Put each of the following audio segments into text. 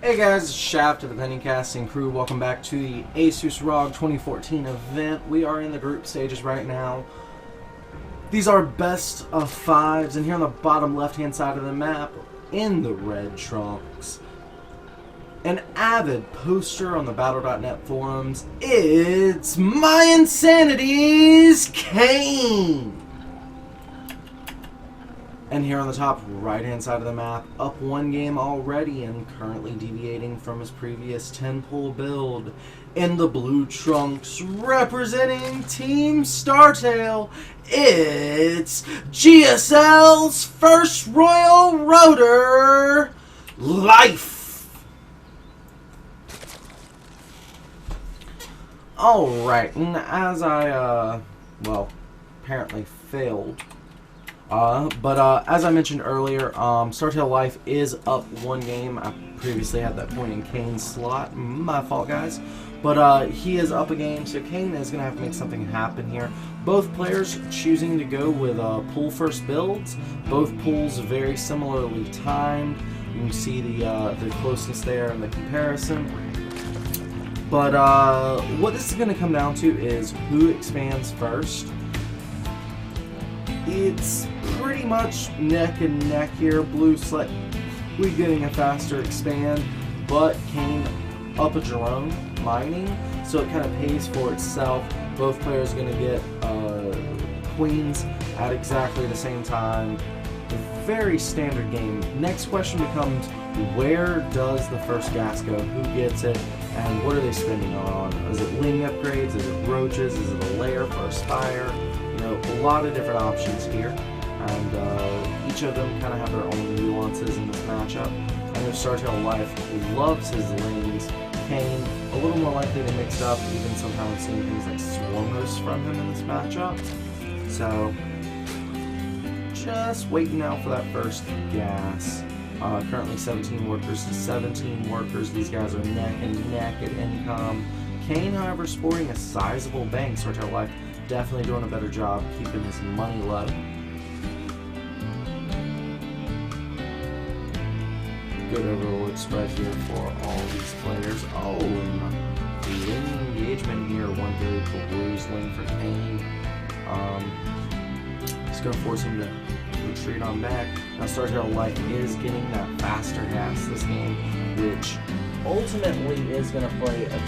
Hey guys, it's Shaft of the Penny Casting Crew. Welcome back to the ASUS RoG 2014 event. We are in the group stages right now. These are best of fives, and here on the bottom left-hand side of the map, in the red trunks, an avid poster on the Battle.net forums, it's My Insanity's Kane! And here on the top right-hand side of the map, up one game already and currently deviating from his previous 10-pull build. In the blue trunks, representing Team Startail, it's GSL's first Royal Rotor, Life! Alright, and as I, apparently failed. As I mentioned earlier, Startail Life is up one game. I previously had that point in Kane's slot. My fault, guys. But he is up a game, so Kane is going to have to make something happen here. Both players choosing to go with pull first builds. Both pulls very similarly timed. You can see the closeness there in the comparison. But what this is going to come down to is who expands first. It's pretty much neck and neck here. Blue slightly getting a faster expand, but Kane up a drone mining, so it kind of pays for itself. Both players are going to get queens at exactly the same time. A very standard game. Next question becomes, where does the first gas go? Who gets it? And what are they spending on? Is it ling upgrades? Is it roaches? Is it a layer for a spire? You know, a lot of different options here, and each of them kind of have their own nuances in this matchup. I know Startail Life loves his lanes. Kane, a little more likely to mix up, even sometimes seeing things like Swarm Hosts from him in this matchup. So, just waiting out for that first gas. Currently 17 workers to 17 workers. These guys are neck and neck at income. Kane, however, sporting a sizable bank. Startail Life definitely doing a better job keeping his money low. Good overlord spread here for all these players. Oh, and ling engagement here. One very cool blues ling for Kane. It's going to force him to retreat on back. Now Startail Life is getting that faster gas this game, which ultimately is going to play a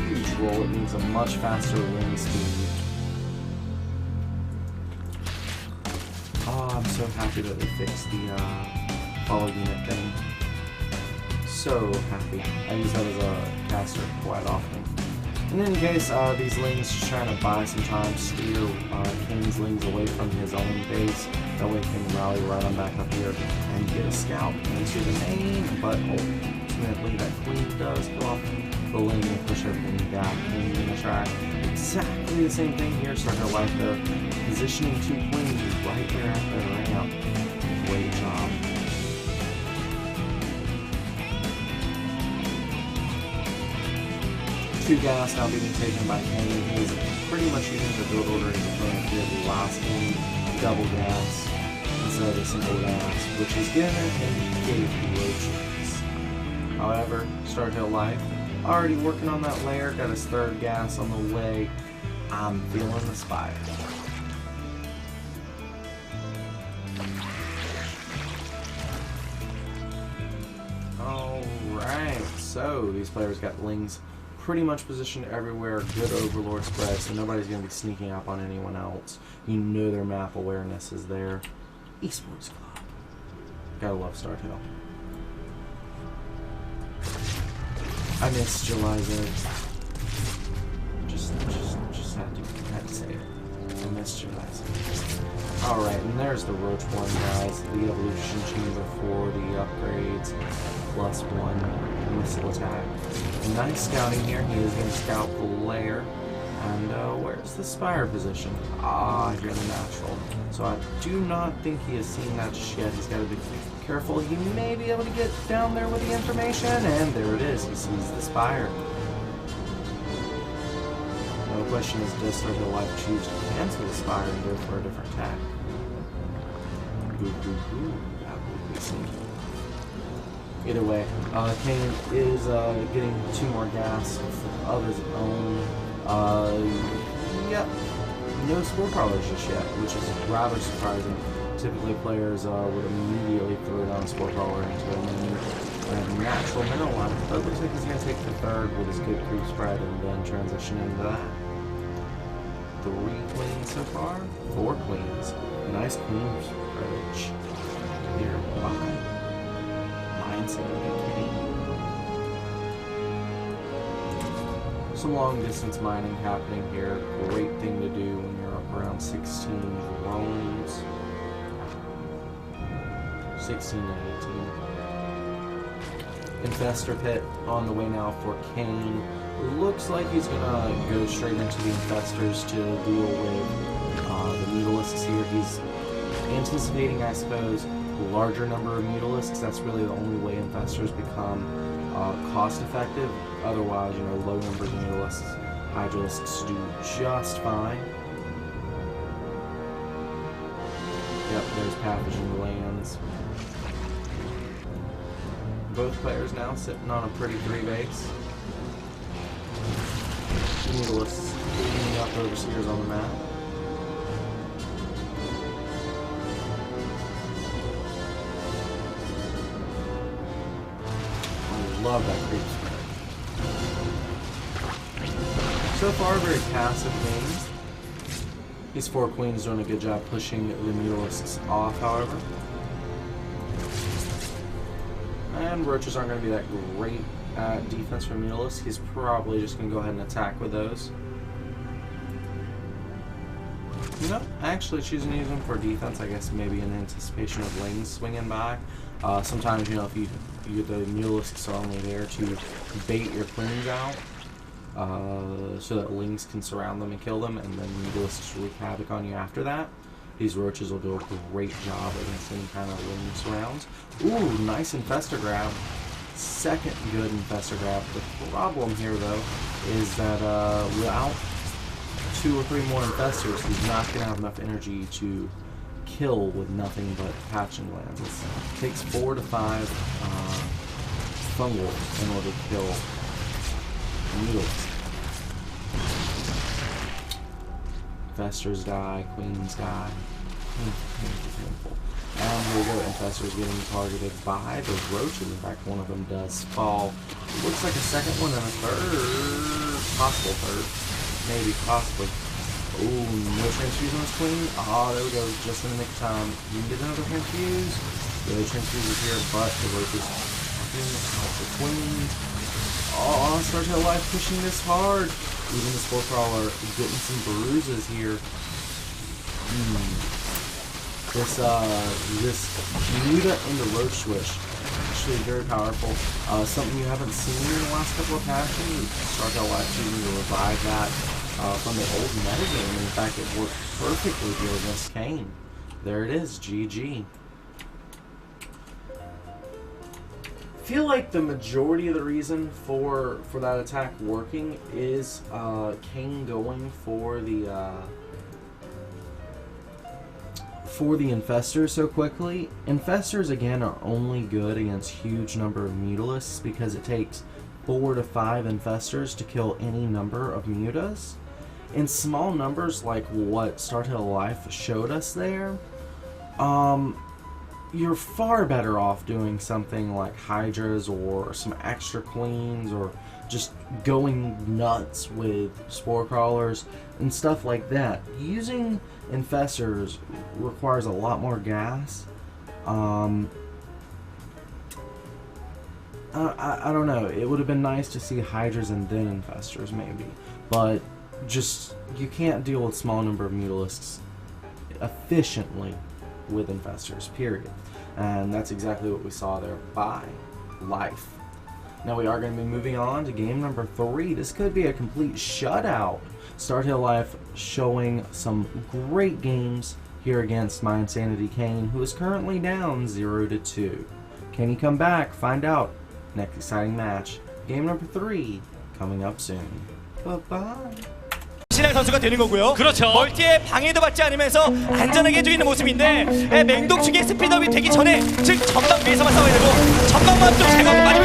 huge role. It means a much faster ling speed. Oh, I'm so happy that they fixed the follow unit thing. So happy. I use that as a caster quite often. And in case these lings just trying to buy some time, steer Kane's lings away from his own base. That way he can rally right on back up here and get a scalp into the main. But ultimately that queen does go off the ling and push everything back in the track. Exactly the same thing here. Startail Life though, positioning two queens right there at the ramp. Great job. Two gas now being taken by Kane. He is pretty much using the build order in the front here. The last game, double gas instead of a single gas, which is gonna engage roaches. However, Startail Life already working on that layer, got his third gas on the way. I'm feeling the spire. Alright, so these players got lings pretty much positioned everywhere, good overlord spread, so nobody's going to be sneaking up on anyone else. You know their map awareness is there. Esports Club. Gotta love Startail. I missed July's. Just had to say it. I missed July's. Alright, and there's the Roach one, guys. The Evolution Chamber for the upgrades. +1 missile attack. Nice scouting here. He is going to scout the lair. And where's the spire position? Ah, here the natural. So I do not think he has seen that just yet. He's got to be careful. He may be able to get down there with the information. And there it is. He sees the spire. The question is, does Startail Life choose to cancel the spire and go for a different attack? That would be sneaky. Either way, Kane is getting 2 more gas of his own. Yep, no Spore Crawlers just yet, which is rather surprising. Typically, players would immediately throw down a Spore Crawler into a natural mineral line, but it looks like he's going to take the 3rd with his good creep spread and then transition into that. 3 queens so far, 4 queens. Nice queens approach here by Kane. Some long distance mining happening here. Great thing to do when you're up around 16 drones. 16 to 18. Infestor pit on the way now for Kane. Looks like he's gonna go straight into the Infestors to deal with the Mutalisks here. He's anticipating, I suppose, a larger number of Mutalisks. That's really the only way Infestors become cost effective. Otherwise, you know, low numbers of Mutalisks, Hydralisks do just fine. Yep, there's Pathogen lands. Both players now sitting on a pretty 3 base. Mutalisks cleaning up Overseers on the map. I love that creep spread. So far, very passive games. These 4 queens doing a good job pushing the Mutalisks off, however. And roaches aren't going to be that great at defense for Mutalisks. He's probably just going to go ahead and attack with those. You know, actually choosing to use them for defense, I guess maybe in anticipation of Lings swinging by. Sometimes, you know, if you get the Mutalisks are only there to bait your queens out, so that Lings can surround them and kill them, and then Mutalisks wreak havoc on you after that. These roaches will do a great job against any kind of Ling surrounds. Ooh, nice Infestor grab. 2nd good Infestor grab. The problem here, though, is that without 2 or 3 more Infestors, he's not going to have enough energy to kill with nothing but patching glands. It takes 4 to 5 fungal in order to kill Mutalisks. Infestors die, queens die. And here we go, Infestors getting targeted by the roaches. In fact, one of them does fall. Looks like a 2nd one and a 3rd. Possible 3rd. Maybe, possibly. Oh, no transfuse on this queen. Ah, there we go, just in the nick of time. You can get another transfuse. The transfuse is here, but the roaches talking out the queens. Oh, Startail Life pushing this hard. Even the Spore Crawler getting some bruises here. This Muta into Roach Swish, actually very powerful. Something you haven't seen in the last couple of patches. Startail Life choosing to revive that from the old metagame. In fact, it worked perfectly here against Kane. There it is, GG. I feel like the majority of the reason for that attack working is Kane going for the Infestors so quickly. Infestors, again, are only good against huge number of Mutalisks because it takes 4 to 5 Infestors to kill any number of Mutas. In small numbers, like what Startail Life showed us there, you're far better off doing something like Hydras or some extra queens, or just going nuts with Spore Crawlers and stuff like that. Using Infestors requires a lot more gas. I don't know. It would have been nice to see Hydras and then Infestors maybe, but just you can't deal with small number of Mutalisks efficiently with Infestors, period. And that's exactly what we saw there by Life. Now we are going to be moving on to game number 3. This could be a complete shutout. Startail Life showing some great games here against My Insanity Kane, who is currently down 0-2. Can he come back? Find out. Next exciting match. Game number 3 coming up soon. Bye-bye. 신할 선수가 되는 거고요. 그렇죠. 멀티에 방해도 받지 않으면서 안전하게 해주고 있는 모습인데 맹독충의 스피드업이 되기 전에 즉 전방 위에서만 싸워야 되고 전방만 좀 제거하고 많이